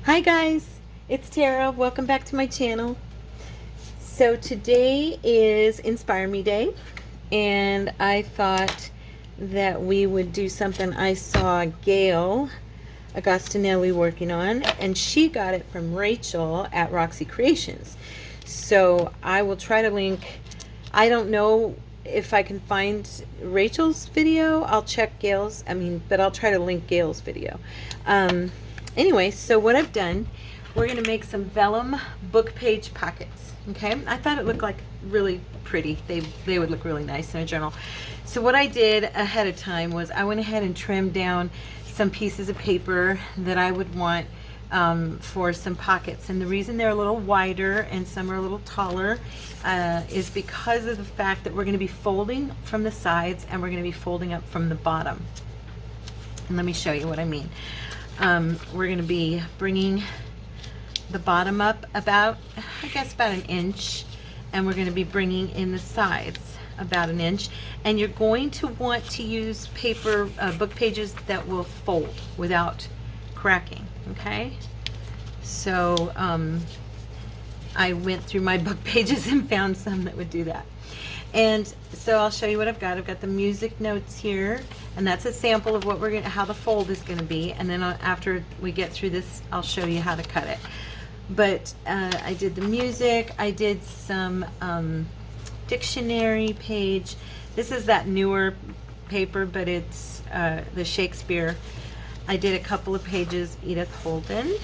Hi guys, it's Tara. Welcome back to my channel. So today is Inspire Me Day, and I thought that we would do something I saw Gayle Agostinelli working on, and she got it from Rachel at Roxy Creations. So I will try to link, I don't know if I can find Rachel's video. I'll check Gayle's, but I'll try to link Gayle's video. Anyway, so what I've done, we're going to make some vellum book page pockets. Okay, I thought it looked like really pretty. They would look really nice in a journal. So what I did ahead of time was I went ahead and trimmed down some pieces of paper that I would want for some pockets. And the reason they're a little wider and some are a little taller is because of the fact that we're going to be folding from the sides and we're going to be folding up from the bottom. And let me show you what I mean. We're going to be bringing the bottom up about, I guess, about an inch, and we're going to be bringing in the sides about an inch. And you're going to want to use paper, book pages that will fold without cracking, okay? So I went through my book pages and found some that would do that. And so I'll show you what I've got. I've got the music notes here, and that's a sample of what we're going to, how the fold is going to be. And then after we get through this, I'll show you how to cut it. But I did the music. I did some dictionary page. This is that newer paper, but it's the Shakespeare. I did a couple of pages, Edith Holden.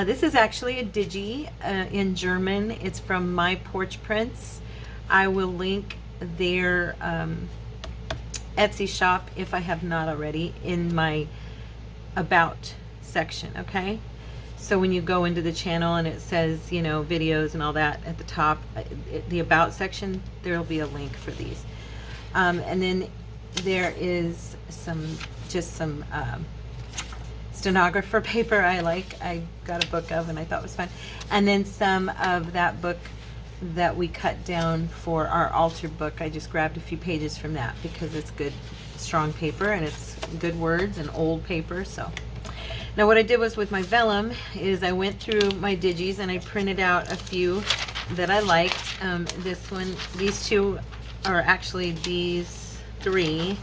This is actually a digi in German. It's from My Porch Prints. I will link their Etsy shop, if I have not already, in my About section, okay? So when you go into the channel and it says, you know, videos and all that at the top, the About section, there will be a link for these. And then there is just some stenographer paper I got a book of and I thought was fun. And then some of that book that we cut down for our altar book. I just grabbed a few pages from that because it's good, strong paper, and it's good words and old paper. So now what I did was with my vellum is I went through my digis and I printed out a few that I liked. This one, these two are actually, these three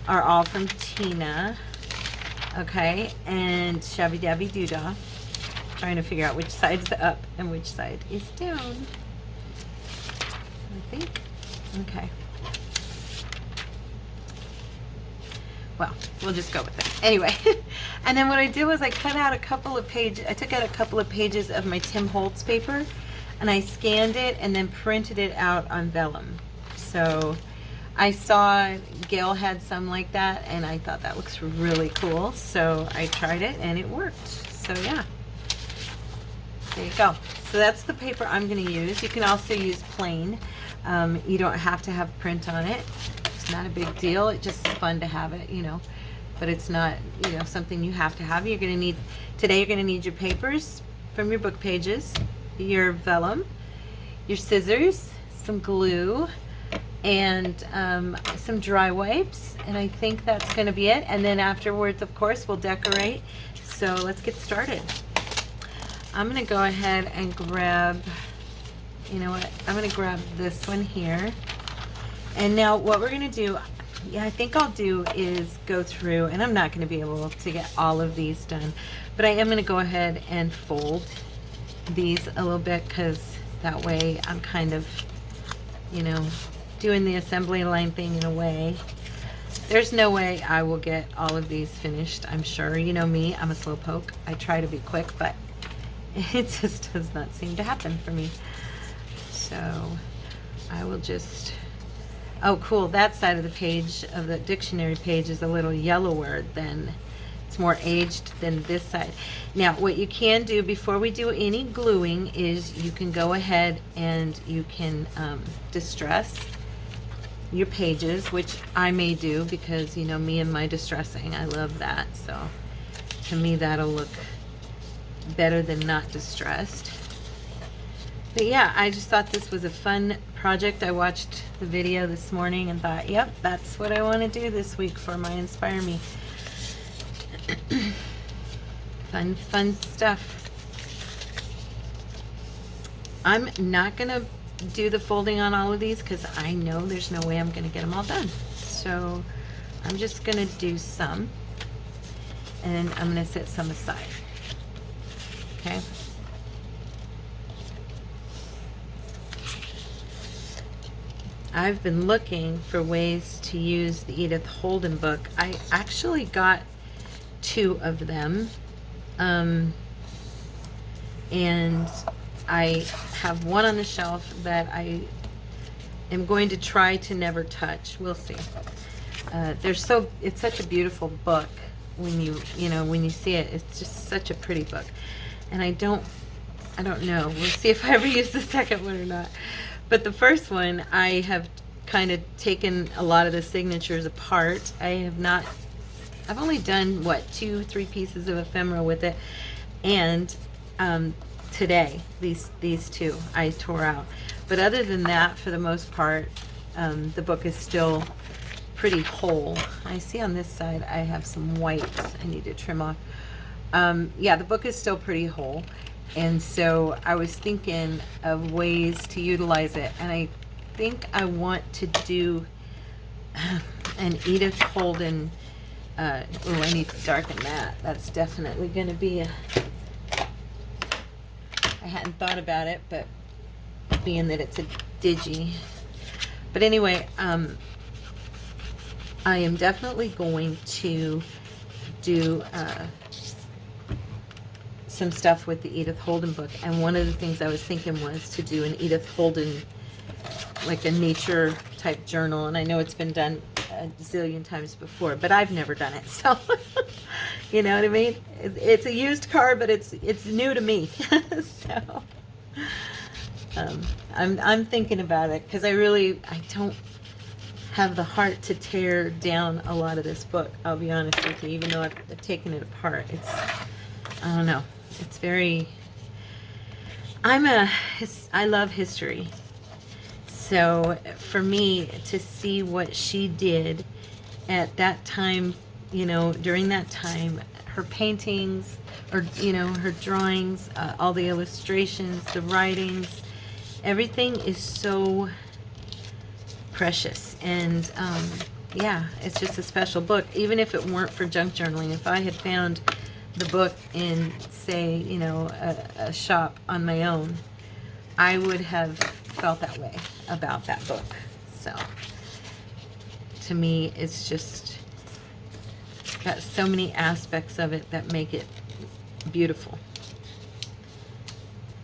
are all from Tina, okay, and Shabbydabbydoodah. Trying to figure out which side's up and which side is down, I think. Okay. Well, we'll just go with it. Anyway, and then what I did was I cut out a couple of pages. I took out a couple of pages of my Tim Holtz paper, and I scanned it and then printed it out on vellum. So I saw Gayle had some like that, and I thought that looks really cool. So I tried it, and it worked. So yeah. There you go. So that's the paper I'm going to use. You can also use plain. You don't have to have print on it. It's not a big deal. It's just fun to have it, you know. But it's not, you know, something you have to have. You're going to need, today you're going to need your papers from your book pages, your vellum, your scissors, some glue, and some dry wipes. And I think that's going to be it. And then afterwards, of course, we'll decorate. So let's get started. I'm going to go ahead and grab, you know what, I'm going to grab this one here. And now what we're going to do, I think I'll do is go through, and I'm not going to be able to get all of these done, but I am going to go ahead and fold these a little bit, because that way I'm kind of, you know, doing the assembly line thing in a way. There's no way I will get all of these finished, I'm sure. You know me, I'm a slowpoke. I try to be quick, but it just does not seem to happen for me. So I will just, oh cool, that side of the page, of the dictionary page, is a little yellower than, it's more aged than this side. Now what you can do before we do any gluing is you can go ahead and you can distress your pages, which I may do because, you know, me and my distressing, I love that. So to me that'll look better than not distressed. But yeah, I just thought this was a fun project. I watched the video this morning and thought, yep, that's what I want to do this week for my Inspire Me. Fun stuff. I'm not gonna do the folding on all of these because I know there's no way I'm gonna get them all done. So I'm just gonna do some, and I'm gonna set some aside. Okay. I've been looking for ways to use the Edith Holden book. I actually got 2 of them, and I have one on the shelf that I am going to try to never touch. We'll see. It's such a beautiful book when you see it. It's just such a pretty book, and I don't know. We'll see if I ever use the second one or not. But the first one, I have kind of taken a lot of the signatures apart. I've only done, 2-3 pieces of ephemera with it. And today, these 2 I tore out. But other than that, for the most part, the book is still pretty whole. I see on this side I have some white I need to trim off. Yeah, the book is still pretty whole. And so I was thinking of ways to utilize it, and I think I want to do an Edith Holden. I need to darken that. That's definitely going to be I hadn't thought about it, but being that it's a digi. But anyway, I am definitely going to do some stuff with the Edith Holden book, and one of the things I was thinking was to do an Edith Holden, like a nature type journal, and I know it's been done a zillion times before, but I've never done it, so you know what I mean? It's a used car, but it's new to me. So I'm thinking about it because I don't have the heart to tear down a lot of this book, I'll be honest with you, even though I've taken it apart. I don't know. It's very, I love history. So for me to see what she did at that time, during that time, her paintings, or, her drawings, all the illustrations, the writings, everything is so precious. And yeah, it's just a special book. Even if it weren't for junk journaling, if I had found the book in, say, a shop on my own, I would have felt that way about that book. So to me, it's just got so many aspects of it that make it beautiful.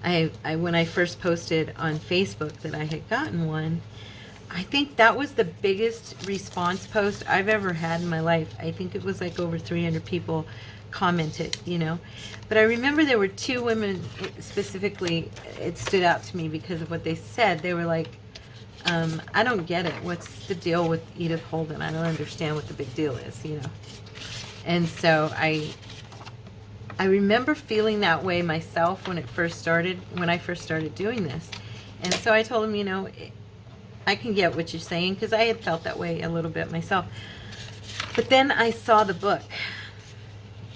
When I first posted on Facebook that I had gotten one, I think that was the biggest response post I've ever had in my life. I think it was like over 300 people commented, But I remember there were 2 women specifically, it stood out to me because of what they said. They were like, I don't get it. What's the deal with Edith Holden? I don't understand what the big deal is, And so I remember feeling that way myself when I first started doing this. And so I told them, I can get what you're saying, because I had felt that way a little bit myself. But then I saw the book,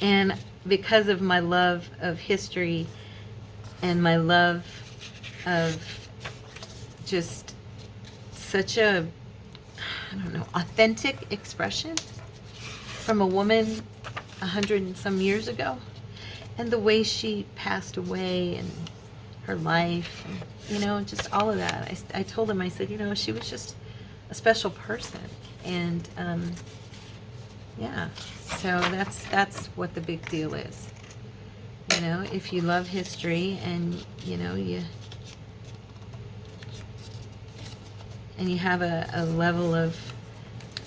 and because of my love of history and my love of just such a, authentic expression from a woman 100 and some years ago, and the way she passed away and her life, and, just all of that. I told him, I said, she was just a special person. And yeah, so that's what the big deal is. If you love history and you have a level of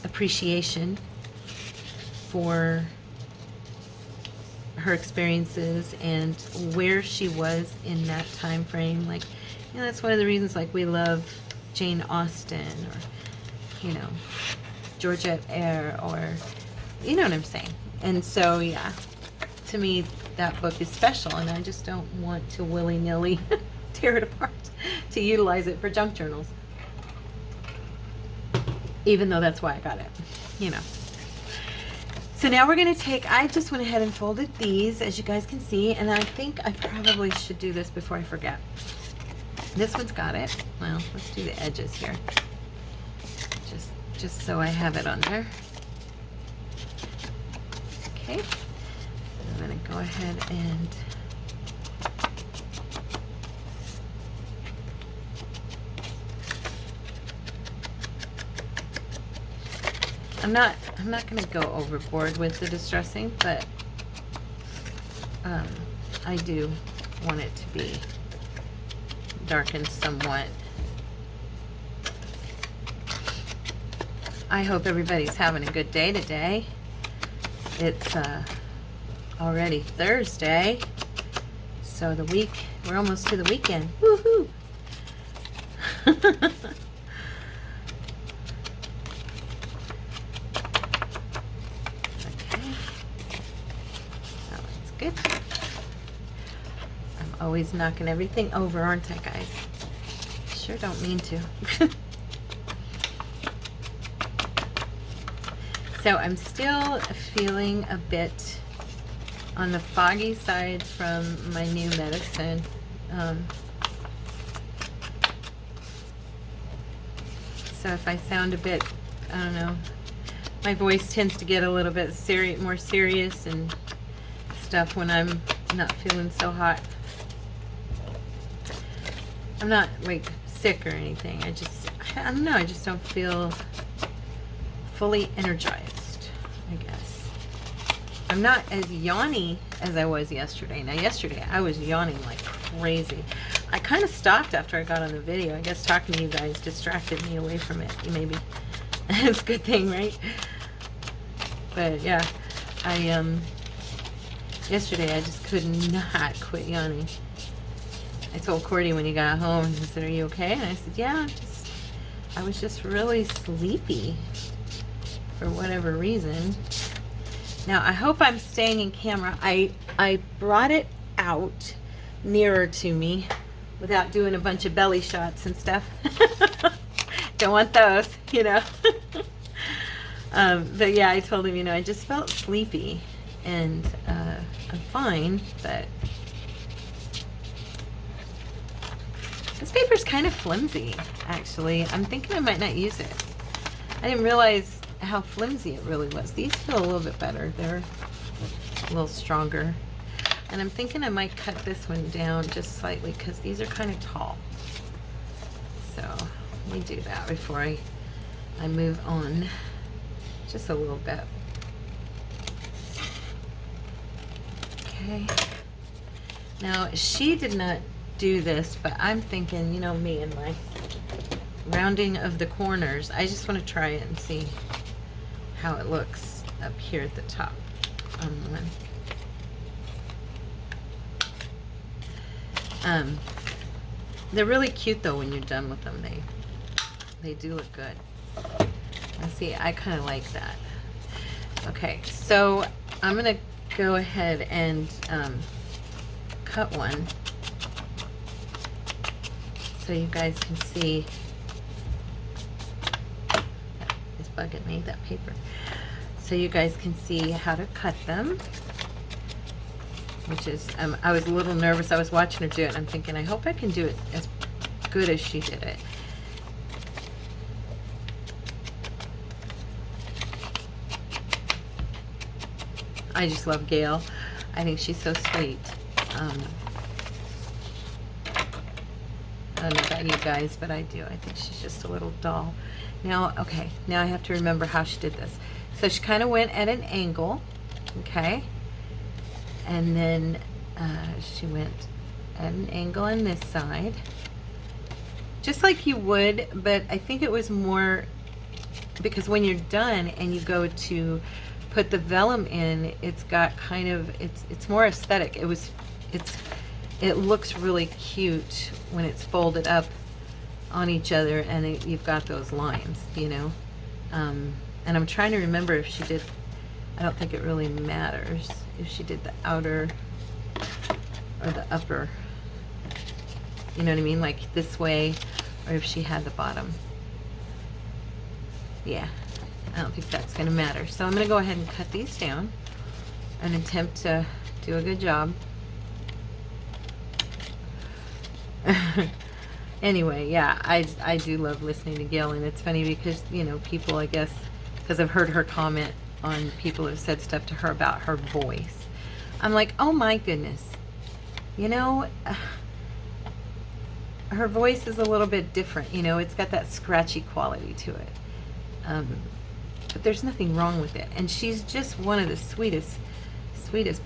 appreciation for her experiences and where she was in that time frame, that's one of the reasons we love Jane Austen, or Georgette Eyre, or you know what I'm saying. And so yeah, to me that book is special, and I just don't want to willy-nilly tear it apart to utilize it for junk journals, even though that's why I got it. So now we're going to take, I just went ahead and folded these, as you guys can see, and I think I probably should do this before I forget. This one's got it. Well, let's do the edges here. Just so I have it on there. Okay. I'm going to go ahead and I'm not going to go overboard with the distressing, but I do want it to be darkened somewhat. I hope everybody's having a good day today. It's already Thursday, so we're almost to the weekend. Woohoo! Good. I'm always knocking everything over, aren't I, guys? Sure don't mean to. So I'm still feeling a bit on the foggy side from my new medicine. So if I sound a bit, I don't know, my voice tends to get a little bit more serious and stuff when I'm not feeling so hot. I'm not like sick or anything. I don't know, I just don't feel fully energized, I guess. I'm not as yawny as I was yesterday. Now yesterday I was yawning like crazy. I kind of stopped after I got on the video. I guess talking to you guys distracted me away from it, maybe. It's a good thing, right? But yeah, yesterday I just could not quit yawning. I told Cordy when he got home, he said, "Are you okay?" And I said, "Yeah, I was just really sleepy for whatever reason." Now I hope I'm staying in camera. I brought it out nearer to me without doing a bunch of belly shots and stuff. Don't want those, you know. But yeah, I told him, I just felt sleepy. And I'm fine, but this paper's kind of flimsy, actually. I'm thinking I might not use it. I didn't realize how flimsy it really was. These feel a little bit better. They're a little stronger. And I'm thinking I might cut this one down just slightly because these are kind of tall. So let me do that before I move on. Just a little bit. Okay. Now, she did not do this, but I'm thinking, me and my rounding of the corners. I just want to try it and see how it looks up here at the top on one. They're really cute though when you're done with them. They do look good. And see, I kind of like that. Okay, so I'm gonna go ahead and cut one so you guys can see. It's bugging me, that paper. So you guys can see how to cut them, which is, I was a little nervous. I was watching her do it and I'm thinking, I hope I can do it as good as she did it. I just love Gayle. I think she's so sweet. I don't know about you guys, but I do. I think she's just a little doll. Now, okay, now I have to remember how she did this. So she kind of went at an angle, okay? And then she went at an angle on this side. Just like you would, but I think it was more, because when you're done and you go to put the vellum in, it's got kind of, it's more aesthetic. It looks really cute when it's folded up on each other and you've got those lines, and I'm trying to remember if she did, I don't think it really matters if she did the outer or the upper, you know what I mean, like this way, or if she had the bottom. Yeah, I don't think that's going to matter. So I'm going to go ahead and cut these down and attempt to do a good job. Anyway, yeah, I do love listening to Gayle, and it's funny because, you know, people, I guess, because I've heard her comment on people who've said stuff to her about her voice. I'm like, oh my goodness. You know, her voice is a little bit different. You know, it's got that scratchy quality to it. But there's nothing wrong with it. And she's just one of the sweetest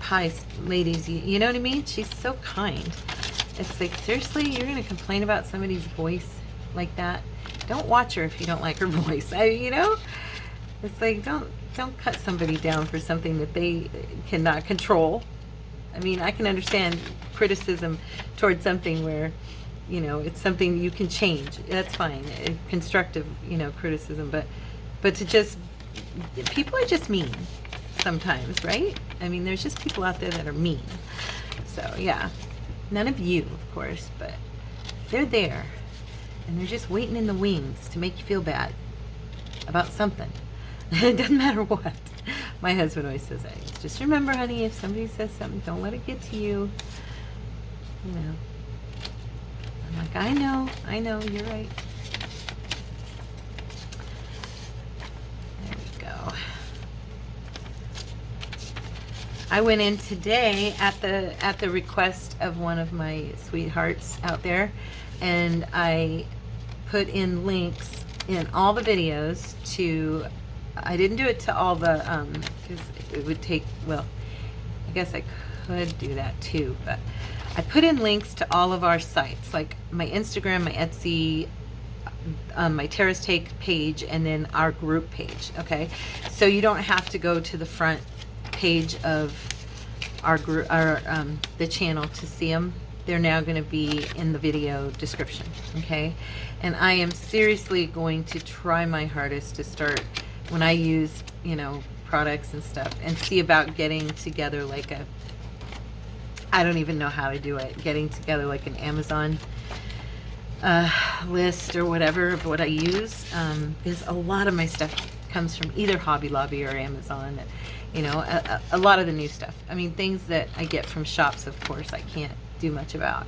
pie ladies. You know what I mean? She's so kind. It's like, seriously, you're going to complain about somebody's voice like that? Don't watch her if you don't like her voice. You know? It's like, don't cut somebody down for something that they cannot control. I mean, I can understand criticism towards something where, you know, it's something you can change. That's fine. Constructive, you know, criticism. But to just, people are just mean sometimes, right? I mean, there's just people out there that are mean. So, yeah. None of you, of course, but they're there. And they're just waiting in the wings to make you feel bad about something. It doesn't matter what. My husband always says that. Just remember, honey, if somebody says something, don't let it get to you. You know. I'm like, I know, you're right. There we go. I went in today at the request of one of my sweethearts out there, and I put in links in all the videos to, I didn't do it to all the, because it would take, well, I guess I could do that too, but I put in links to all of our sites, like my Instagram, my Etsy, my Terrace Take page, and then our group page, okay? So you don't have to go to the front page of our group, the channel to see them. They're now going to be in the video description, okay? And I am seriously going to try my hardest to start, when I use, you know, products and stuff, and see about getting together like a, I don't even know how to do it, getting together like an Amazon list or whatever of what I use, because a lot of my stuff comes from either Hobby Lobby or Amazon. You know, a lot of the new stuff. I mean, things that I get from shops, of course, I can't do much about.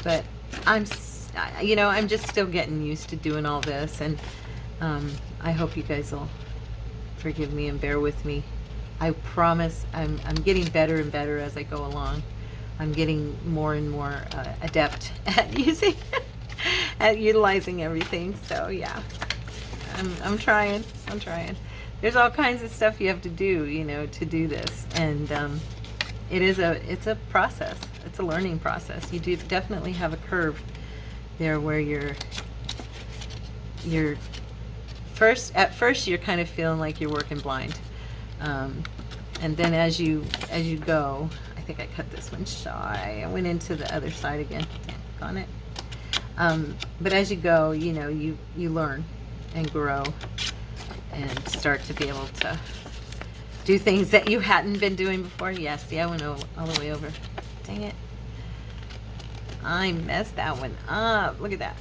But I'm just still getting used to doing all this, and I hope you guys will forgive me and bear with me. I promise I'm getting better and better as I go along. I'm getting more and more adept at at utilizing everything. So yeah, I'm trying. There's all kinds of stuff you have to do, you know, to do this, and it's a process. It's a learning process. You do definitely have a curve there where you're at first you're kind of feeling like you're working blind, and then as you go, I think I cut this one shy. I went into the other side again. On it. But as you go, you know, you learn and grow and start to be able to do things that you hadn't been doing before. Yes, see, I went all the way over. Dang it. I messed that one up. Look at that.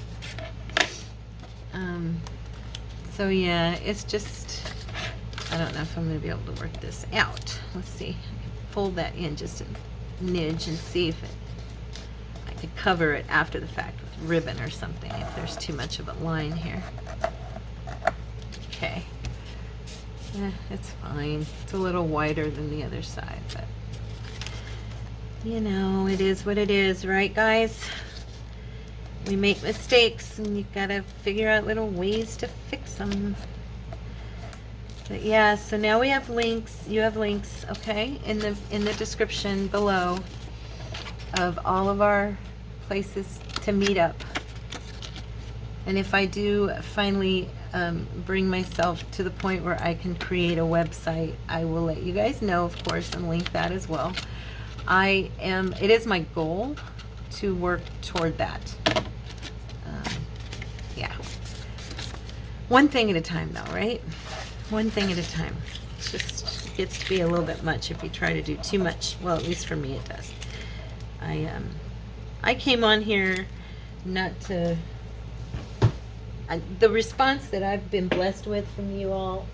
So yeah, it's just, I don't know if I'm going to be able to work this out. Let's see. I can fold that in just a nidge and see if I could cover it after the fact with ribbon or something if there's too much of a line here. Okay. It's fine. It's a little wider than the other side, but you know, it is what it is, right, guys? We make mistakes, and you've got to figure out little ways to fix them. But yeah, so now we have links. You have links, okay, in the description below of all of our places to meet up. And if I do finally bring myself to the point where I can create a website, I will let you guys know, of course, and link that as well. It is my goal to work toward that. Yeah. One thing at a time, though, right? One thing at a time. It just gets to be a little bit much if you try to do too much. Well, at least for me it does. I came on here not to... the response that I've been blessed with from you all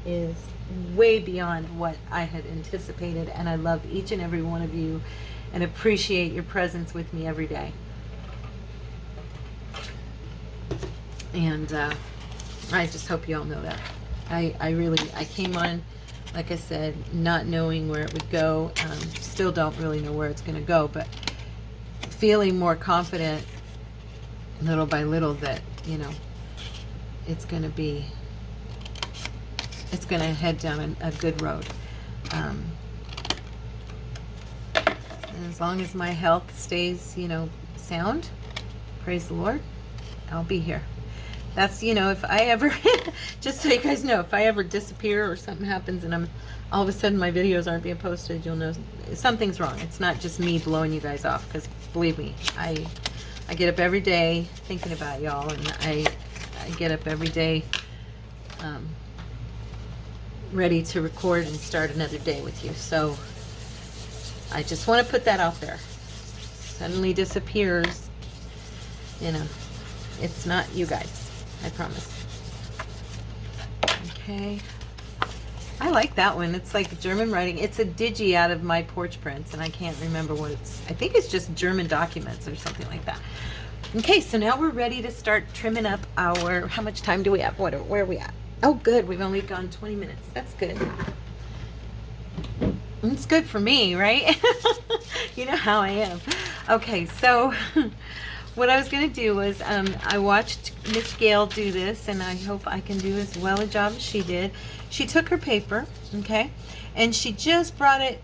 is way beyond what I had anticipated, and I love each and every one of you and appreciate your presence with me every day. And I just hope you all know that. I came on, like I said, not knowing where it would go. Still don't really know where it's going to go, but feeling more confident little by little that, you know, it's going to head down a good road. And as long as my health stays, you know, sound, praise the Lord, I'll be here. That's, you know, if I ever, just so you guys know, if I ever disappear or something happens and all of a sudden my videos aren't being posted, you'll know something's wrong. It's not just me blowing you guys off, because believe me, I get up every day thinking about y'all, and I get up every day ready to record and start another day with you. So I just want to put that out there. Suddenly disappears, you know, it's not you guys. I promise. Okay. I like that one. It's like German writing. It's a digi out of my porch prints, and I can't remember what it's. I think it's just German documents or something like that. Okay, so now we're ready to start trimming up our. How much time do we have? Where are we at? Oh, good. We've only gone 20 minutes. That's good. It's good for me, right? You know how I am. Okay, so what I was going to do was I watched Miss Gayle do this, and I hope I can do as well a job as she did. She took her paper, okay, and she just brought it,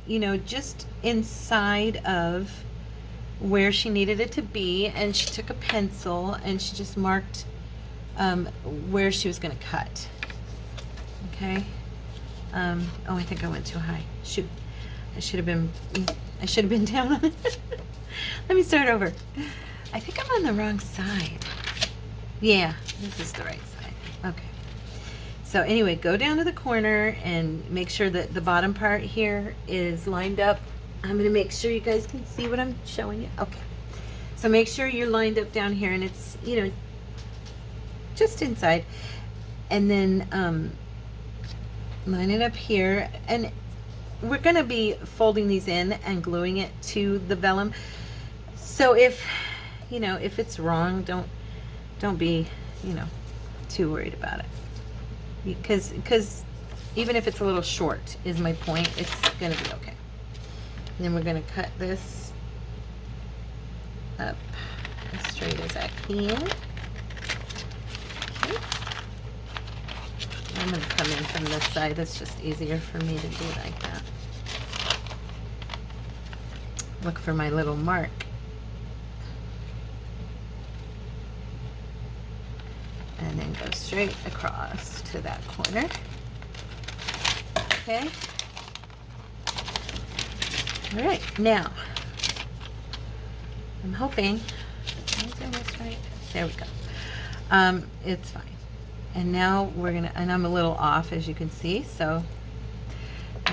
you know, just inside of where she needed it to be, and she took a pencil and she just marked where she was going to cut. Okay. Oh, I think I went too high. Shoot, I should have been down on it. Let me start over. I think I'm on the wrong side. Yeah, this is the right side. Okay. So anyway, go down to the corner and make sure that the bottom part here is lined up. I'm going to make sure you guys can see what I'm showing you. Okay. So make sure you're lined up down here, and it's, you know, just inside. And then line it up here. And we're going to be folding these in and gluing it to the vellum. So if, you know, if it's wrong, don't be, you know, too worried about it. Because even if it's a little short, is my point, it's going to be okay. And then we're going to cut this up as straight as I can. Okay. I'm going to come in from this side. That's just easier for me to do like that. Look for my little mark. And then go straight across to that corner. Okay. All right, now I'm hoping. Am I doing this right? There we go. It's fine. And now we're gonna. And I'm a little off, as you can see. So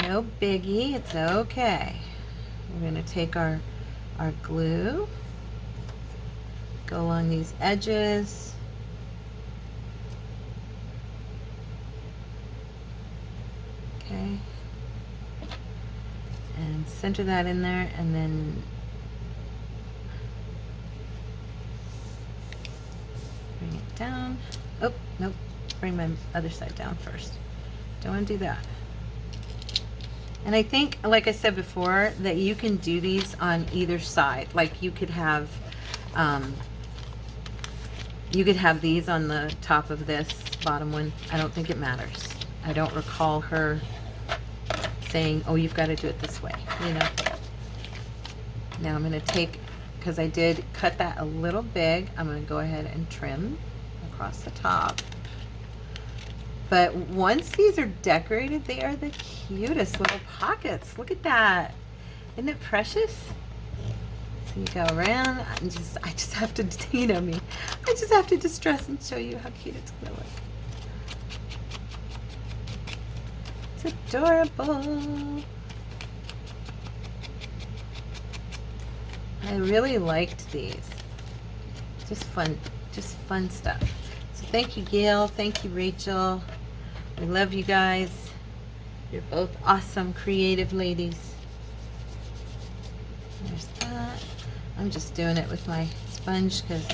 no biggie. It's okay. We're gonna take our glue. Go along these edges. Okay, and center that in there, and then bring it down. Oh, nope, bring my other side down first. Don't want to do that. And I think, like I said before, that you can do these on either side. Like you could have these on the top of this bottom one. I don't think it matters. I don't recall her saying, oh, you've got to do it this way, you know. Now I'm going to take, because I did cut that a little big, I'm going to go ahead and trim across the top. But once these are decorated, they are the cutest little pockets. Look at that. Isn't it precious? So you go around, and I just have to, you know me, I just have to distress and show you how cute it's going to look. It's adorable. I really liked these. Just fun stuff. So thank you, Gayle. Thank you, Rachel. We love you guys. You're both awesome, creative ladies. There's that. I'm just doing it with my sponge because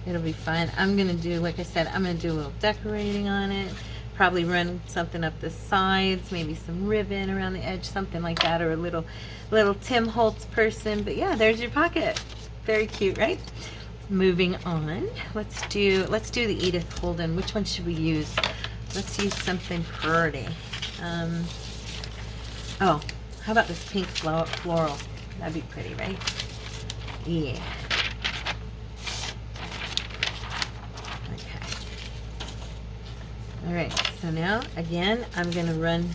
it'll be fun. I'm going to do, like I said, I'm going to do a little decorating on it. Probably run something up the sides, maybe some ribbon around the edge, something like that, or a little Tim Holtz person. But yeah, there's your pocket. Very cute, right? Moving on. Let's do the Edith Holden. Which one should we use? Let's use something pretty. Oh, how about this pink floral? That'd be pretty, right? Yeah. Okay. All right, so now, again, I'm going to run,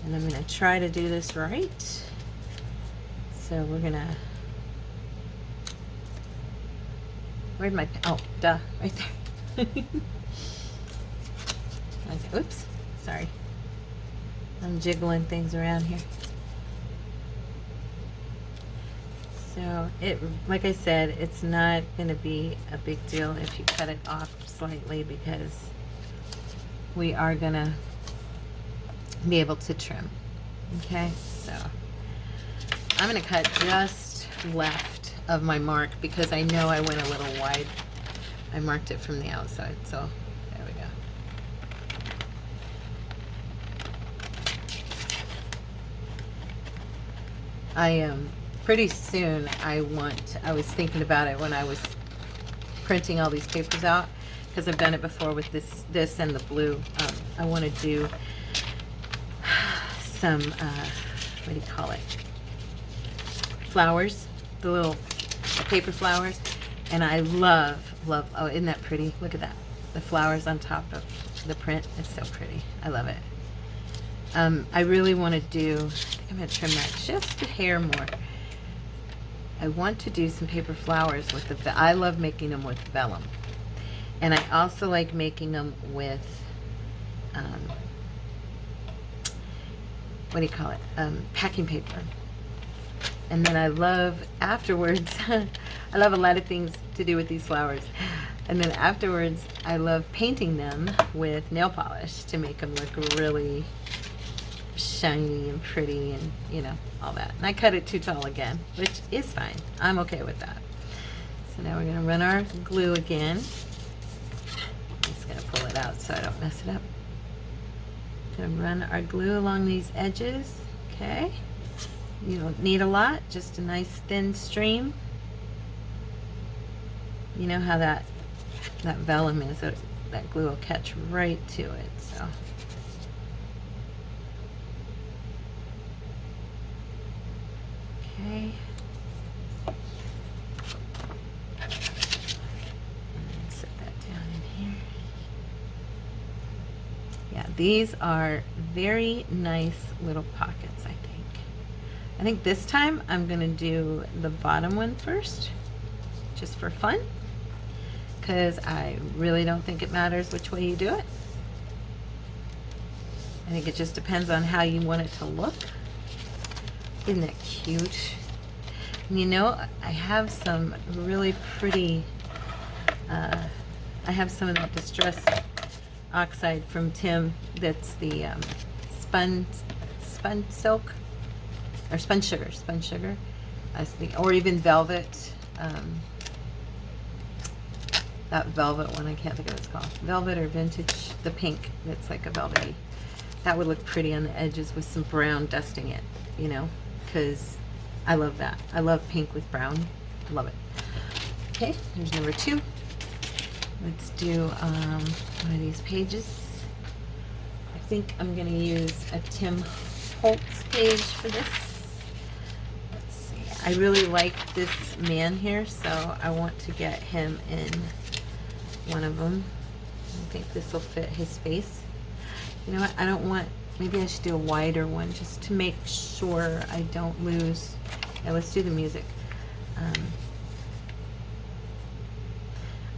and I'm going to try to do this right. So we're going to, where'd my, oh, duh, right there. Okay, oops, sorry. I'm jiggling things around here. So it, like I said, it's not going to be a big deal if you cut it off slightly because we are going to be able to trim. Okay, so I'm going to cut just left of my mark because I know I went a little wide. I marked it from the outside, so there we go. Pretty soon I was thinking about it when I was printing all these papers out, because I've done it before with this and the blue. I want to do some, what do you call it? Flowers, the little paper flowers. And I love, oh, isn't that pretty? Look at that. The flowers on top of the print. It's so pretty. I love it. I really want to do, I think I'm going to trim that just a hair more. I want to do some paper flowers with I love making them with vellum. And I also like making them with, what do you call it? Packing paper. And then I love afterwards, I love a lot of things to do with these flowers. And then afterwards, I love painting them with nail polish to make them look really shiny and pretty and, you know, all that. And I cut it too tall again, which is fine. I'm okay with that. So now we're going to run our glue again. I'm just going to pull it out so I don't mess it up. Going to run our glue along these edges. Okay. You don't need a lot, just a nice thin stream. You know how that vellum is, that glue will catch right to it, so. Okay. Set that down in here. Yeah, these are very nice little pockets, I think. I think this time I'm going to do the bottom one first, just for fun, because I really don't think it matters which way you do it. I think it just depends on how you want it to look. Isn't that cute? And you know, I have some really pretty, I have some of that Distress Oxide from Tim, that's the spun silk, or spun sugar, or even velvet, that velvet one, I can't think of what it's called, velvet or vintage, the pink that's like a velvety. That would look pretty on the edges with some brown dusting it, you know, because I love that. I love pink with brown. Love it. Okay, there's number 2. Let's do one of these pages. I think I'm going to use a Tim Holtz page for this. Let's see. I really like this man here, so I want to get him in one of them. I think this will fit his face. You know what? I don't want, maybe I should do a wider one just to make sure I don't lose. Yeah, let's do the music. I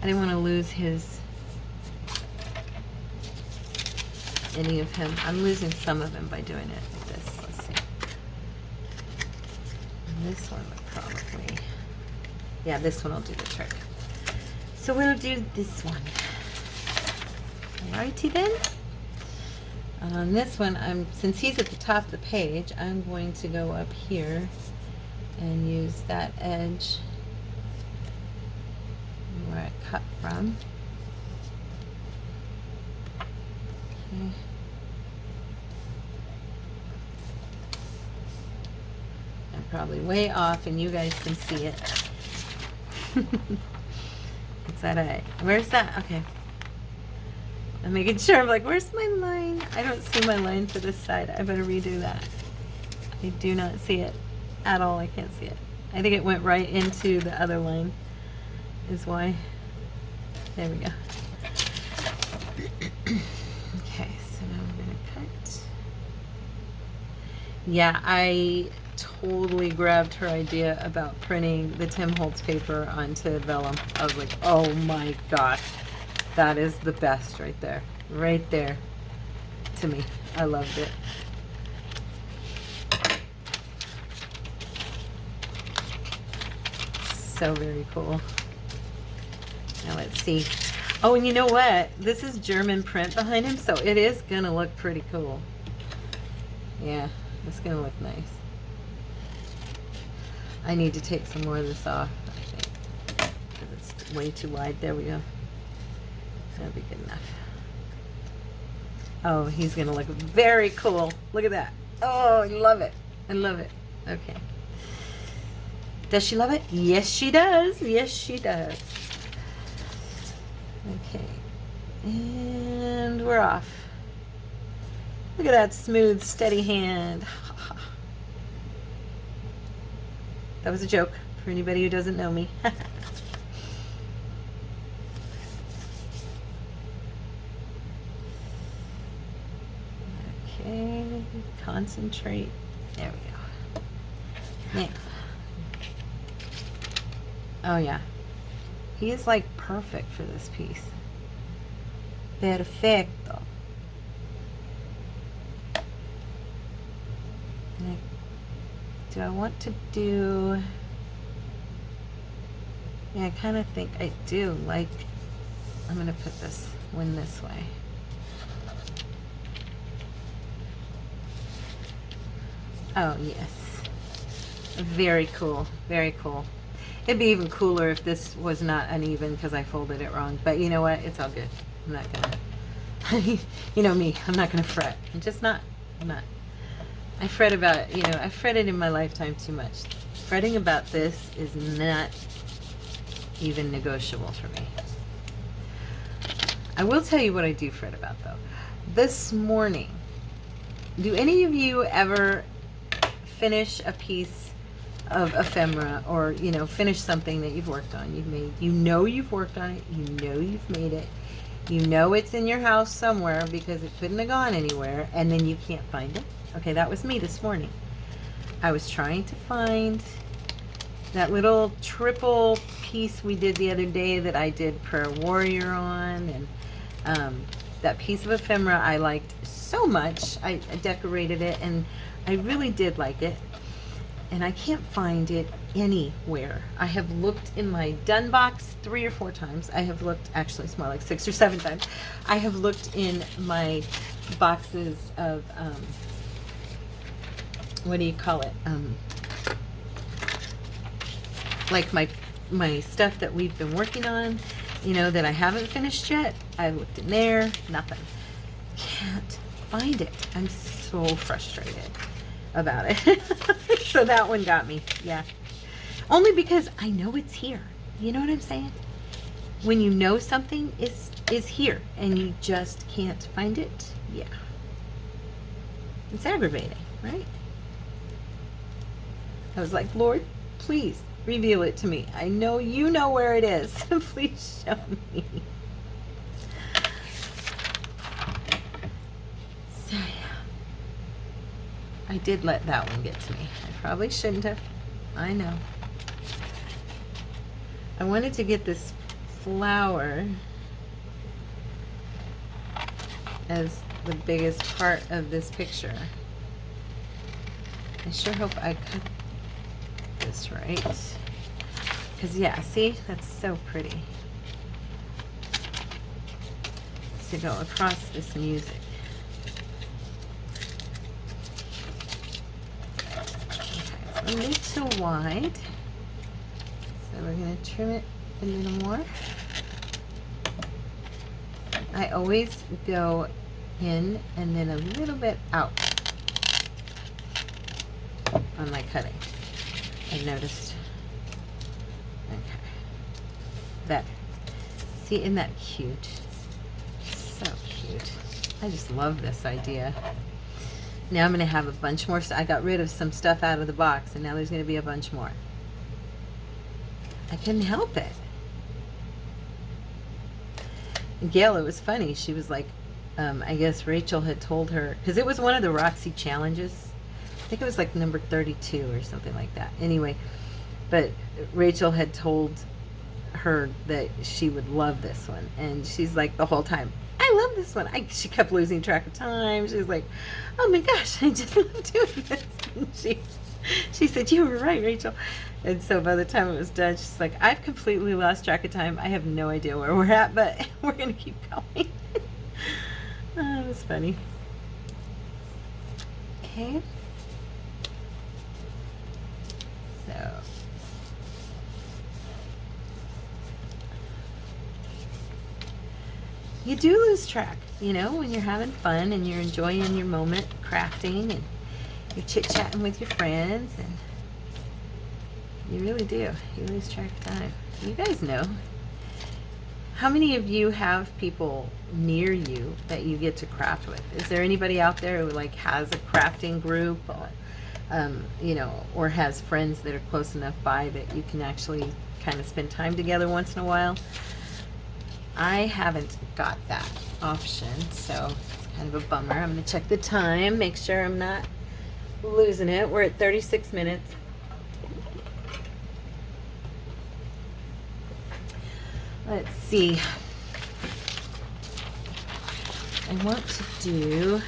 didn't want to lose any of him. I'm losing some of him by doing it like this. Let's see. And this one would probably, yeah, this one will do the trick. So we'll do this one. Alrighty then. On this one, since he's at the top of the page, I'm going to go up here and use that edge where I cut from. Okay. I'm probably way off and you guys can see it. It's that eye. Where's that? Okay. I'm making sure. I'm like, where's my line? I don't see my line for this side. I better redo that. I do not see it at all. I can't see it. I think it went right into the other line is why. There we go. Okay, so now I'm going to cut. Yeah, I totally grabbed her idea about printing the Tim Holtz paper onto vellum. I was like, oh my gosh, that is the best right there. Right there. To me. I loved it. So very cool. Now let's see. Oh, and you know what? This is German print behind him, so it is gonna look pretty cool. Yeah, it's gonna look nice. I need to take some more of this off, I think, because it's way too wide. There we go. That'll be good enough. Oh, he's gonna look very cool. Look at that. Oh, I love it. I love it. Okay. Does she love it? Yes, she does. Yes, she does. Okay. And we're off. Look at that smooth, steady hand. That was a joke for anybody who doesn't know me. Okay, concentrate. There we go. Now. Oh yeah. He is like perfect for this piece. Perfecto. Do I want to do... Yeah, I kind of think I do. Like, I'm going to put this one this way. Oh, yes. Very cool. Very cool. It'd be even cooler if this was not uneven because I folded it wrong. But you know what? It's all good. I'm not going to... You know me. I'm not going to fret. I'm just not. I'm not. I fret about, I fretted in my lifetime too much. Fretting about this is not even negotiable for me. I will tell you what I do fret about, though. This morning, do any of you ever finish a piece of ephemera or, finish something that you've worked on, you've made? You know you've worked on it. You know you've made it. You know it's in your house somewhere because it couldn't have gone anywhere, and then you can't find it. Okay, that was me this morning. I was trying to find that little triple piece we did the other day that I did Prayer Warrior on, and that piece of ephemera I liked so much. I decorated it, and I really did like it, and I can't find it anywhere. I have looked in my done box 3 or 4 times. I have looked, actually it's more like 6 or 7 times. I have looked in my boxes of what do you call it? Like my stuff that we've been working on, that I haven't finished yet. I looked in there, nothing. Can't find it. I'm so frustrated about it. So that one got me, yeah. Only because I know it's here. You know what I'm saying? When you know something is here and you just can't find it, yeah. It's aggravating, right? I was like, Lord, please reveal it to me. I know you know where it is. Please show me. So, yeah. I did let that one get to me. I probably shouldn't have. I know. I wanted to get this flower as the biggest part of this picture. I sure hope I cut this right, because yeah, see, that's so pretty to go across this music. a little wide. So we're going to trim it a little more. I always go in and then a little bit out on my cutting. I've noticed. Okay. Better. See, isn't that cute? So cute. I just love this idea. Now I'm going to have a bunch more. I got rid of some stuff out of the box, and now there's going to be a bunch more. I couldn't help it. Gayle, it was funny. She was like, I guess Rachel had told her, because it was one of the Roxy challenges. I think it was like number 32 or something like that. Anyway, but Rachel had told her that she would love this one, and she's like the whole time, I love this one. She kept losing track of time. She was like, oh my gosh, I just love doing this. And she said, you were right, Rachel. And so by the time it was done, she's like, I've completely lost track of time. I have no idea where we're at, but we're going to keep going. Oh, it was funny. Okay. So. You do lose track, you know, when you're having fun and you're enjoying your moment crafting and you're chit-chatting with your friends, and you really do. You lose track of time. You guys know. How many of you have people near you that you get to craft with? Is there anybody out there who like has a crafting group, or, you know, or has friends that are close enough by that you can actually kind of spend time together once in a while? I haven't got that option, so it's kind of a bummer. I'm going to check the time, make sure I'm not losing it. We're at 36 minutes. Let's see. I want to do,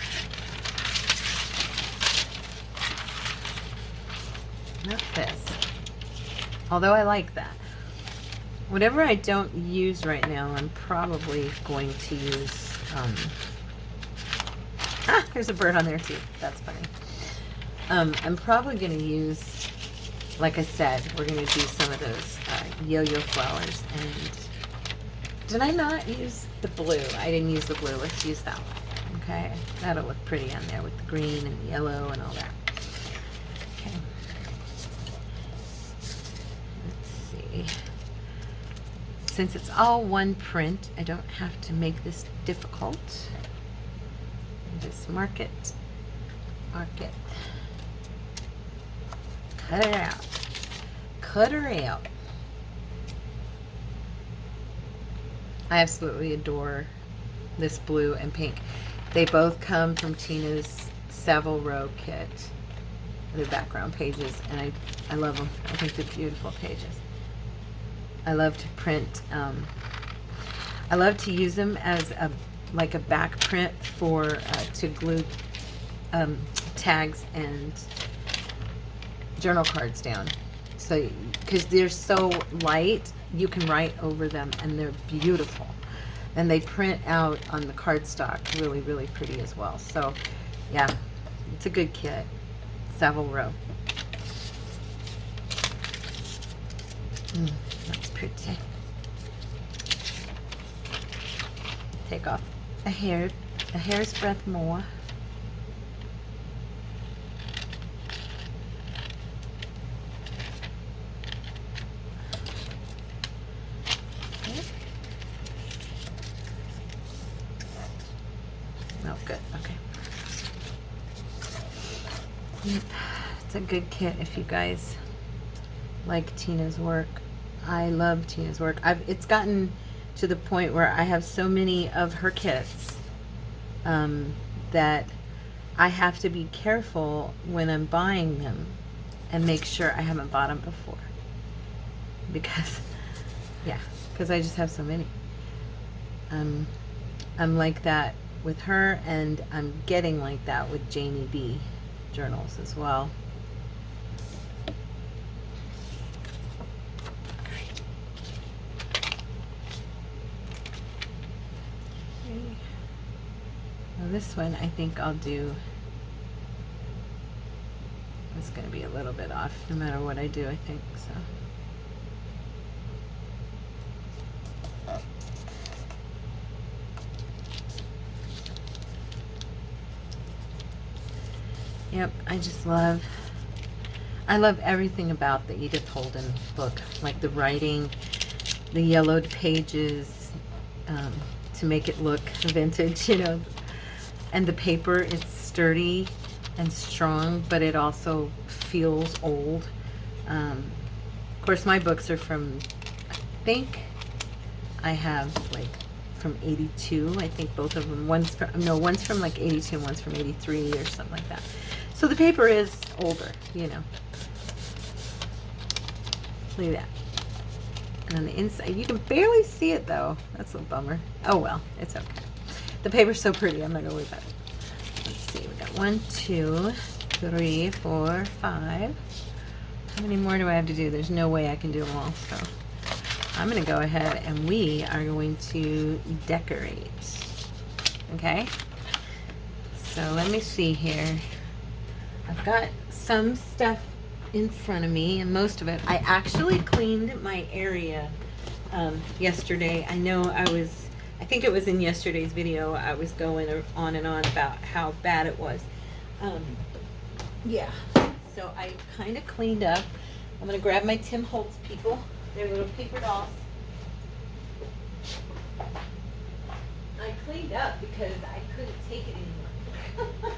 not this, although I like that. Whatever I don't use right now, I'm probably going to use, there's a bird on there too. That's funny. I'm probably going to use, like I said, we're going to do some of those yo-yo flowers. And did I not use the blue? I didn't use the blue. Let's use that one. Okay. That'll look pretty on there with the green and the yellow and all that. Okay. Let's see. Since it's all one print, I don't have to make this difficult. Just mark it, cut it out, cut her out. I absolutely adore this blue and pink. They both come from Tina's Savile Row kit, the background pages, and I love them. I think they're beautiful pages. I love to print, I love to use them as like a back print for, to glue tags and journal cards down. So, because they're so light, you can write over them and they're beautiful. And they print out on the cardstock really, really pretty as well. So, yeah, it's a good kit. Savile Row. That's pretty. Take off a hair's breadth more. Okay. Oh, good. Okay. Yep. It's a good kit if you guys like Tina's work. I love Tina's work. It's gotten to the point where I have so many of her kits that I have to be careful when I'm buying them and make sure I haven't bought them before. Because, yeah, because I just have so many. I'm like that with her, and I'm getting like that with Janie B journals as well. This one I think I'll do, it's going to be a little bit off no matter what I do, I think, so. Yep, I love everything about the Edith Holden book, like the writing, the yellowed pages, to make it look vintage, you know, and the paper is sturdy and strong, but it also feels old. Of course, my books are from, I think I have like from 82, I think both of them. One's from like 82 and one's from 83 or something like that. So the paper is older, you know. Look at that. And on the inside, you can barely see it though. That's a bummer. Oh well, it's okay. The paper's so pretty, I'm not gonna worry about it. Let's see, we got 1, 2, 3, 4, 5. How many more do I have to do? There's no way I can do them all, so I'm gonna go ahead and we are going to decorate. Okay? So let me see here. I've got some stuff in front of me, and most of it, I actually cleaned my area yesterday. I know I think it was in yesterday's video, I was going on and on about how bad it was. Yeah, so I kind of cleaned up. I'm going to grab my Tim Holtz people. They're little paper dolls. I cleaned up because I couldn't take it anymore.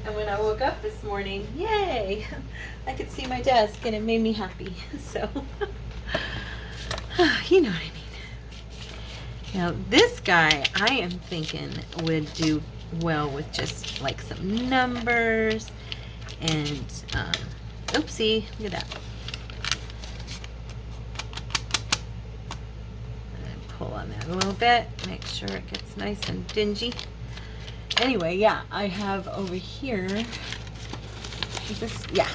And when I woke up this morning, yay, I could see my desk and it made me happy. So, you know what I mean. Now, this guy, I am thinking would do well with just like some numbers and, oopsie, look at that. And pull on that a little bit, make sure it gets nice and dingy. Anyway, yeah, I have over here, is this, yeah,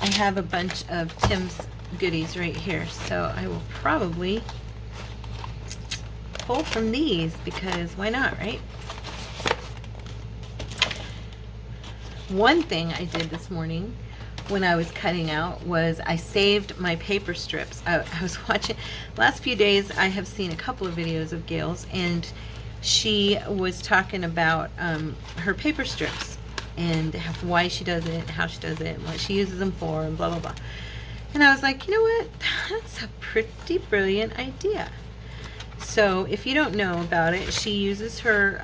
I have a bunch of Tim's goodies right here, so I will probably pull from these because why not, right? One thing I did this morning when I was cutting out was I saved my paper strips. I was watching, last few days I have seen a couple of videos of Gayle's, and she was talking about her paper strips and why she does it, how she does it, and what she uses them for, and blah, blah, blah. And I was like, you know what? That's a pretty brilliant idea. So if you don't know about it, she uses her,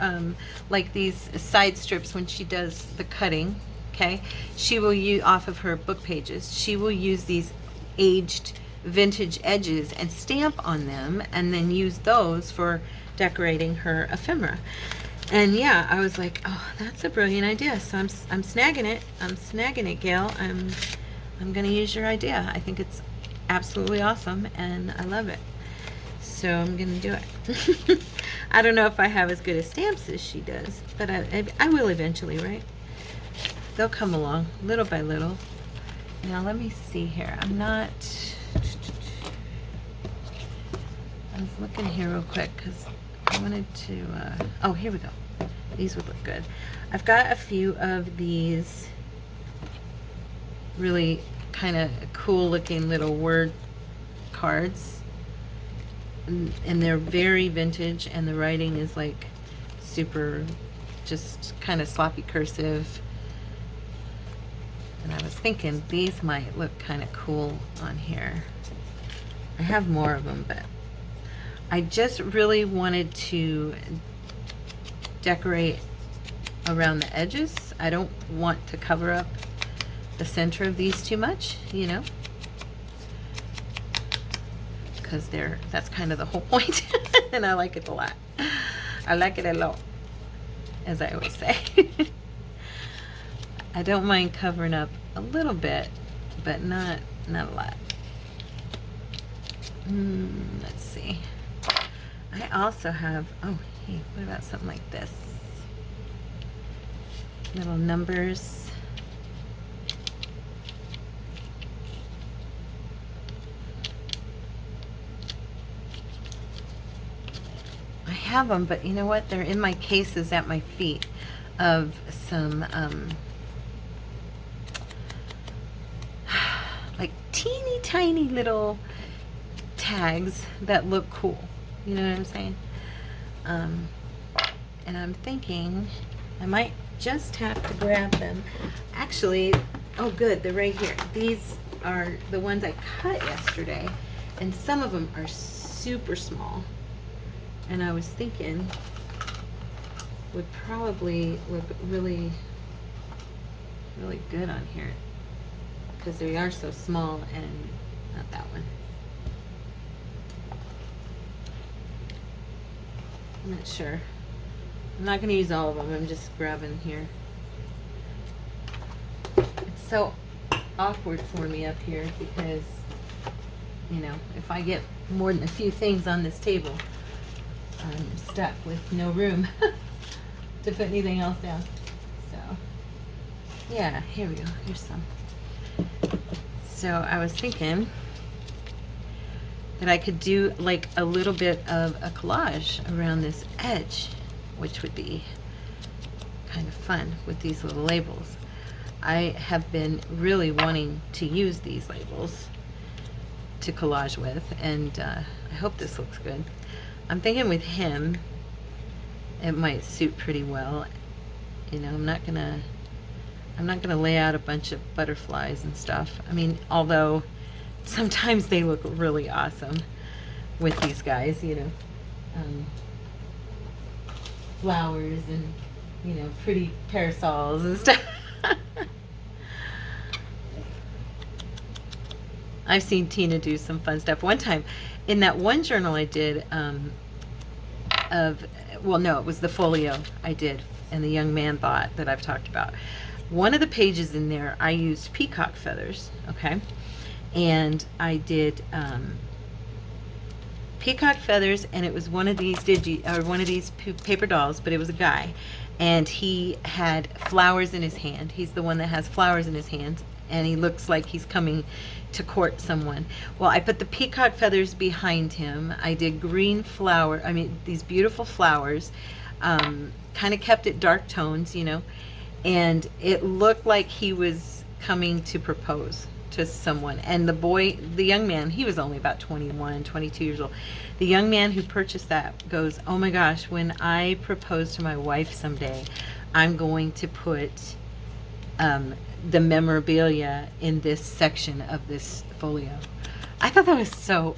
like these side strips when she does the cutting, okay? She will use, off of her book pages, she will use these aged vintage edges and stamp on them and then use those for decorating her ephemera. And yeah, I was like, oh, that's a brilliant idea. So I'm snagging it. I'm snagging it, Gayle. I'm gonna use your idea. I think it's absolutely awesome and I love it. So I'm gonna do it. I don't know if I have as good a stamps as she does, but I will eventually, right? They'll come along little by little. Now let me see here. I was looking here real quick because I wanted to, oh, here we go. These would look good. I've got a few of these really kind of cool looking little word cards. And they're very vintage, and the writing is like super, just kind of sloppy cursive. And I was thinking these might look kind of cool on here. I have more of them, but I just really wanted to decorate around the edges. I don't want to cover up the center of these too much, you know, because that's kind of the whole point. And I like it a lot. I like it a lot, as I always say. I don't mind covering up a little bit, but not a lot. Let's see. I also have, oh, hey, what about something like this? Little numbers. I have them, but you know what? They're in my cases at my feet of some tiny little tags that look cool. You know what I'm saying? And I'm thinking I might just have to grab them. Actually, oh good, they're right here. These are the ones I cut yesterday, and some of them are super small. And I was thinking would probably look really, really good on here because they are so small. And not that one. I'm not sure. I'm not going to use all of them. I'm just grabbing here. It's so awkward for me up here because, you know, if I get more than a few things on this table, I'm stuck with no room to put anything else down. So, yeah, here we go. Here's some. So I was thinking that I could do like a little bit of a collage around this edge, which would be kind of fun with these little labels. I have been really wanting to use these labels to collage with, and I hope this looks good. I'm thinking with him it might suit pretty well. You know, I'm not gonna lay out a bunch of butterflies and stuff. I mean, although sometimes they look really awesome with these guys, you know, flowers and, you know, pretty parasols and stuff. I've seen Tina do some fun stuff. One time, in that one journal I did, well, no, it was the folio I did, and the young man bought that I've talked about. One of the pages in there, I used peacock feathers, okay? And I did peacock feathers, and it was one of these paper dolls, but it was a guy, and he had flowers in his hand. He's the one that has flowers in his hands, and he looks like he's coming to court someone. Well, I put the peacock feathers behind him. I did green flower, I mean, these beautiful flowers, kind of kept it dark tones, you know, and it looked like he was coming to propose to someone. And the boy, the young man, he was only about 21, 22 years old. The young man who purchased that goes, oh my gosh, when I propose to my wife someday, I'm going to put the memorabilia in this section of this folio. I thought that was so,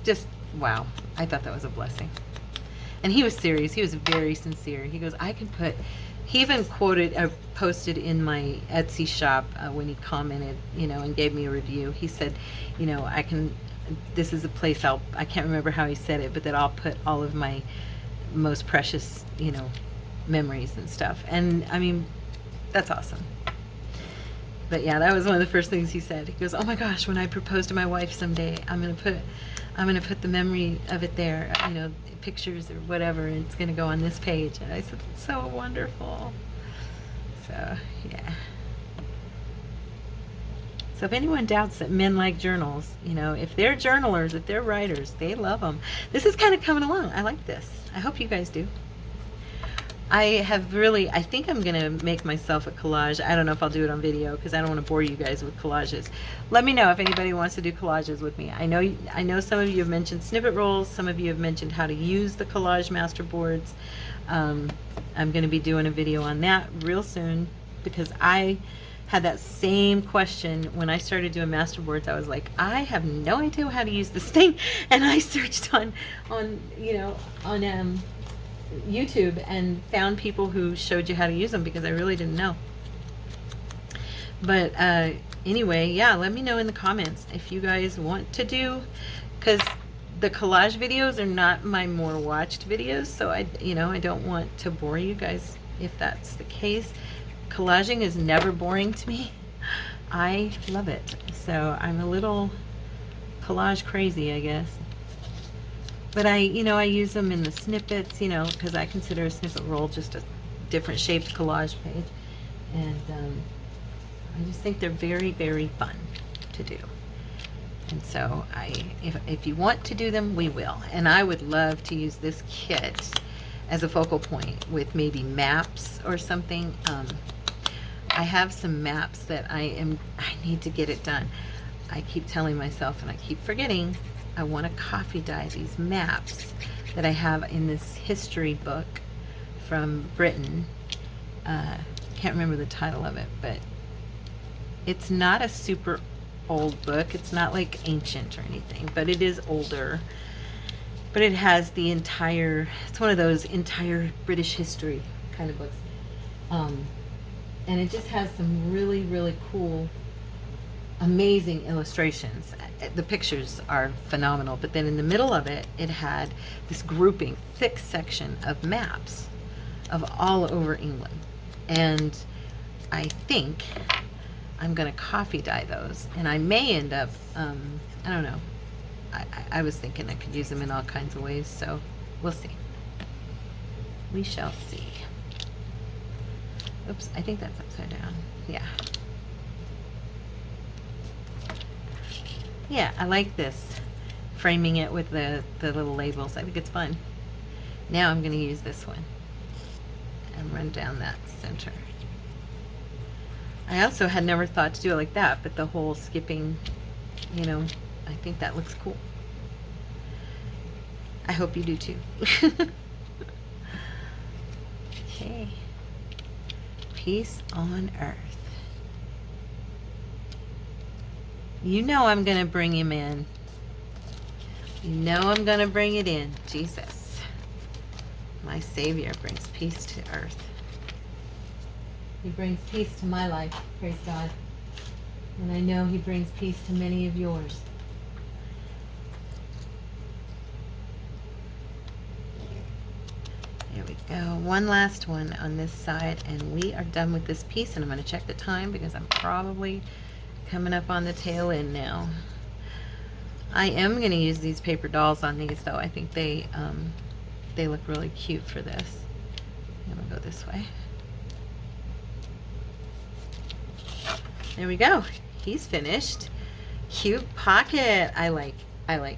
just, wow. I thought that was a blessing. And he was serious. He was very sincere. He goes, I can put, he even quoted, posted in my Etsy shop when he commented, you know, and gave me a review. He said, you know, I can, this is a place I can't remember how he said it, but that I'll put all of my most precious, you know, memories and stuff. And I mean, that's awesome. But yeah, that was one of the first things he said. He goes, oh my gosh, when I propose to my wife someday, I'm gonna put the memory of it there, you know, pictures or whatever, and it's gonna go on this page. And I said, it's so wonderful. So yeah. So if anyone doubts that men like journals, you know, if they're journalers, if they're writers, they love them. This is kind of coming along. I like this. I hope you guys do. I think I'm going to make myself a collage. I don't know if I'll do it on video because I don't want to bore you guys with collages. Let me know if anybody wants to do collages with me. I know some of you have mentioned snippet rolls. Some of you have mentioned how to use the collage master boards. I'm going to be doing a video on that real soon because I had that same question when I started doing master boards. I was like, I have no idea how to use this thing. And I searched on YouTube and found people who showed you how to use them because I really didn't know. But anyway, yeah, let me know in the comments if you guys want to do, because the collage videos are not my more watched videos, so I don't want to bore you guys if that's the case. Collaging is never boring to me. I love it. So I'm a little collage crazy, I guess. But I use them in the snippets, you know, because I consider a snippet roll just a different shaped collage page. And I just think they're very, very fun to do. And so if you want to do them, we will. And I would love to use this kit as a focal point with maybe maps or something. I have some maps that I need to get it done. I keep telling myself, and I keep forgetting, I want to coffee dye these maps that I have in this history book from Britain. Can't remember the title of it, but it's not a super old book. It's not like ancient or anything, but it is older. But it has the entire, it's one of those entire British history kind of books. And it just has some really, really cool, amazing illustrations. The pictures are phenomenal, but then in the middle of it, it had this grouping, thick section of maps of all over England. And I think I'm going to coffee dye those, and I may end up, I don't know. I was thinking I could use them in all kinds of ways, so we'll see. We shall see. Oops, I think that's upside down. Yeah. Yeah, I like this. Framing it with the little labels. I think it's fun. Now I'm going to use this one and run down that center. I also had never thought to do it like that, but the whole skipping, you know, I think that looks cool. I hope you do too. Okay. Peace on earth. You know I'm going to bring him in. You know I'm going to bring it in. Jesus. My Savior brings peace to earth. He brings peace to my life. Praise God. And I know He brings peace to many of yours. There we go. One last one on this side, and we are done with this piece. And I'm going to check the time because I'm probably coming up on the tail end now. I am going to use these paper dolls on these, though. I think they look really cute for this. I'm going to go this way. There we go. He's finished. Cute pocket. I like. I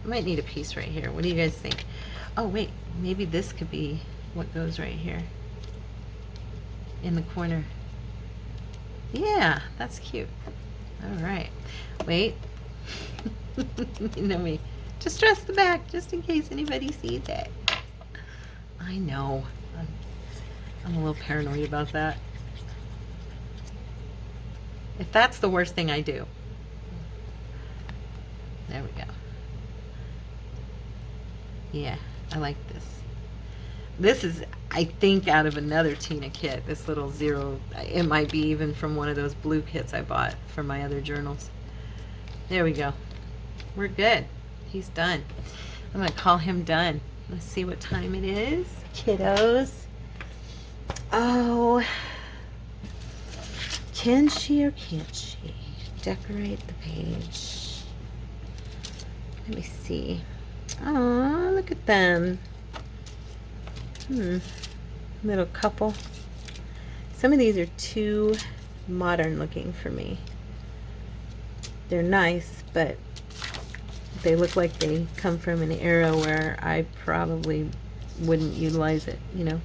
might need a piece right here. What do you guys think? Oh, wait. Maybe this could be what goes right here in the corner. Yeah, that's cute. All right. Wait. You know me. Just dress the back just in case anybody sees it. I know. I'm a little paranoid about that. If that's the worst thing I do. There we go. Yeah, I like this. This is, I think, out of another Tina kit. This little zero. It might be even from one of those blue kits I bought for my other journals. There we go. We're good. He's done. I'm going to call him done. Let's see what time it is, kiddos. Oh, can she or can't she decorate the page? Let me see. Oh, look at them. Little couple. Some of these are too modern looking for me. They're nice, but they look like they come from an era where I probably wouldn't utilize it, you know.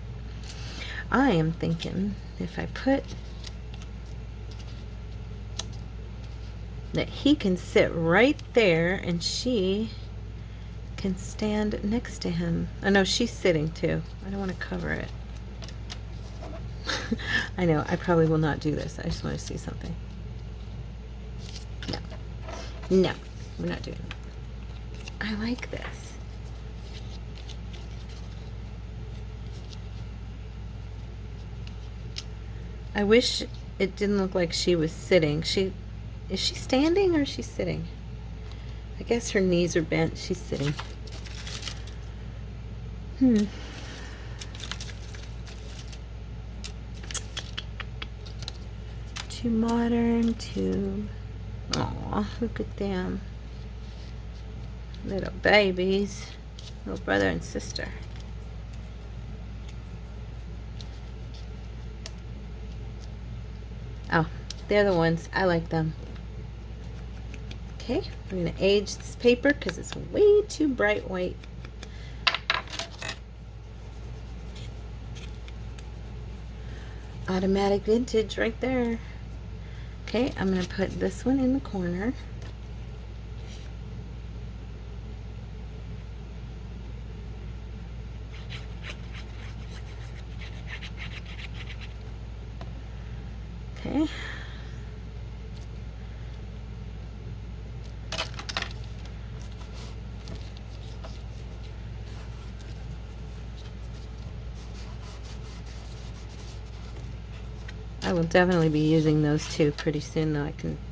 I am thinking if I put that he can sit right there and she can stand next to him. I know she's sitting too. I don't want to cover it. I know, I probably will not do this. I just want to see something. No, we're not doing it. I like this. I wish it didn't look like she was sitting. Is she standing or is she sitting? I guess her knees are bent. She's sitting. Too modern, too... Aw, look at them. Little babies. Little brother and sister. Oh, they're the ones. I like them. Okay, I'm going to age this paper because it's way too bright white. Automatic vintage right there. Okay, I'm going to put this one in the corner. Okay. I will definitely be using those two pretty soon, though.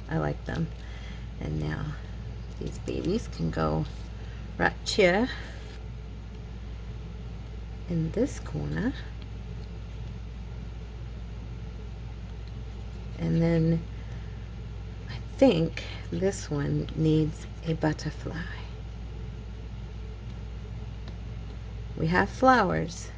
I like them. And now these babies can go right here in this corner. And then I think this one needs a butterfly. We have flowers.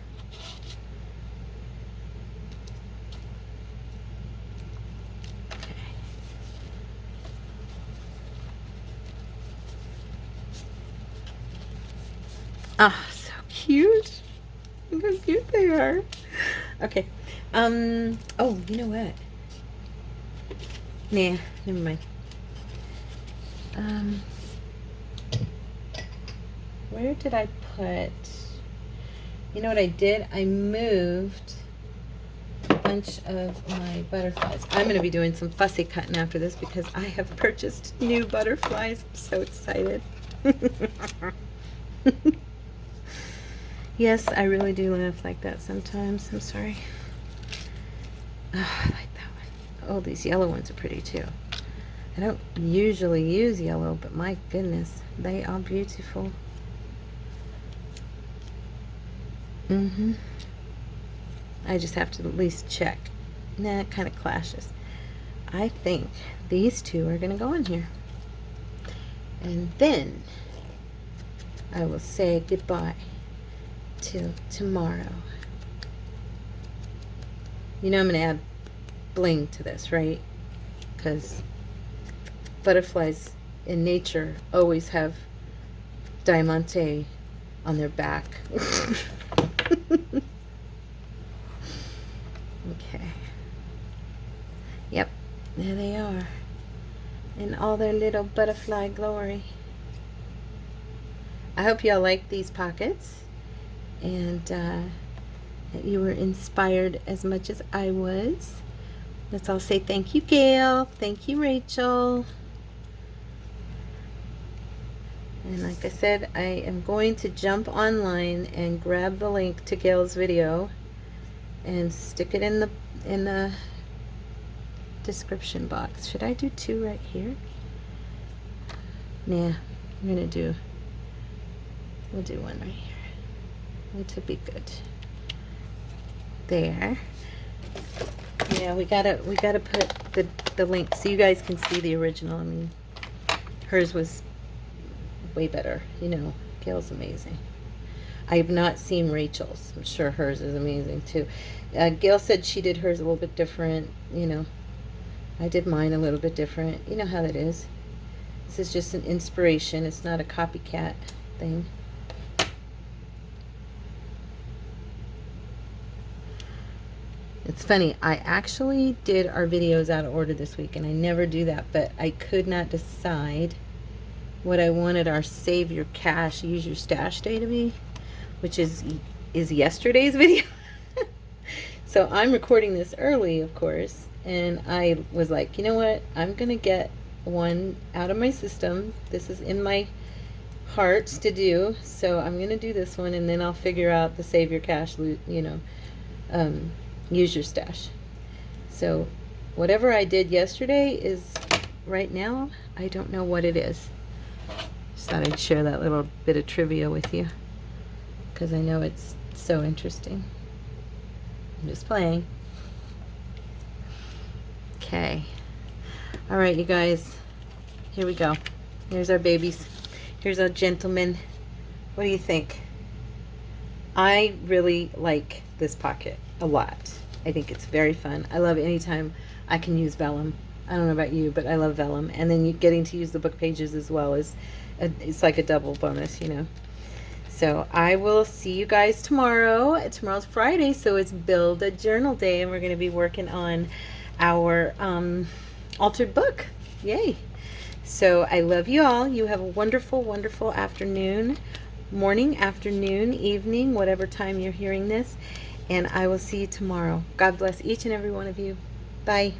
Ah, so cute. Look how cute they are. Okay. Oh, you know what? Nah, never mind. Where did I put... You know what I did? I moved a bunch of my butterflies. I'm going to be doing some fussy cutting after this because I have purchased new butterflies. I'm so excited. Yes, I really do laugh like that sometimes. I'm sorry. Oh, I like that one. Oh, these yellow ones are pretty too. I don't usually use yellow, but my goodness, they are beautiful. I just have to at least check. Nah, it kind of clashes. I think these two are going to go in here. And then I will say goodbye till tomorrow. You know I'm going to add bling to this, right? Because butterflies in nature always have diamante on their back. Okay. Yep, there they are in all their little butterfly glory. I hope y'all like these pockets and that you were inspired as much as I was. Let's all say thank you, Gayle. Thank you, Rachel. And like I said, I am going to jump online and grab the link to Gayle's video and stick it in the description box. Should I do two right here? Nah, we'll do one right here. It would be good. There. Yeah, we gotta put the link so you guys can see the original. I mean, hers was way better. You know, Gayle's amazing. I have not seen Rachel's. I'm sure hers is amazing too. Gayle said she did hers a little bit different. You know, I did mine a little bit different. You know how that is. This is just an inspiration. It's not a copycat thing. It's funny, I actually did our videos out of order this week, and I never do that, but I could not decide what I wanted our Save Your Cash, Use Your Stash Day to be, which is yesterday's video. So I'm recording this early, of course, and I was like, you know what, I'm going to get one out of my system. This is in my heart to do, so I'm going to do this one, and then I'll figure out the Save Your Cash, you know, Use Your Stash. So whatever I did yesterday is right now, I don't know what it is. Just thought I'd share that little bit of trivia with you because I know it's so interesting. I'm just playing. Okay. All right, you guys. Here we go. Here's our babies. Here's our gentlemen. What do you think? I really like this pocket a lot. I think it's very fun. I love anytime I can use vellum. I don't know about you, but I love vellum. And then getting to use the book pages as well is it's like a double bonus, you know. So I will see you guys tomorrow. Tomorrow's Friday, so it's Build a Journal Day, and we're going to be working on our altered book. Yay. So I love you all. You have a wonderful, wonderful afternoon, morning, afternoon, evening, whatever time you're hearing this. And I will see you tomorrow. God bless each and every one of you. Bye.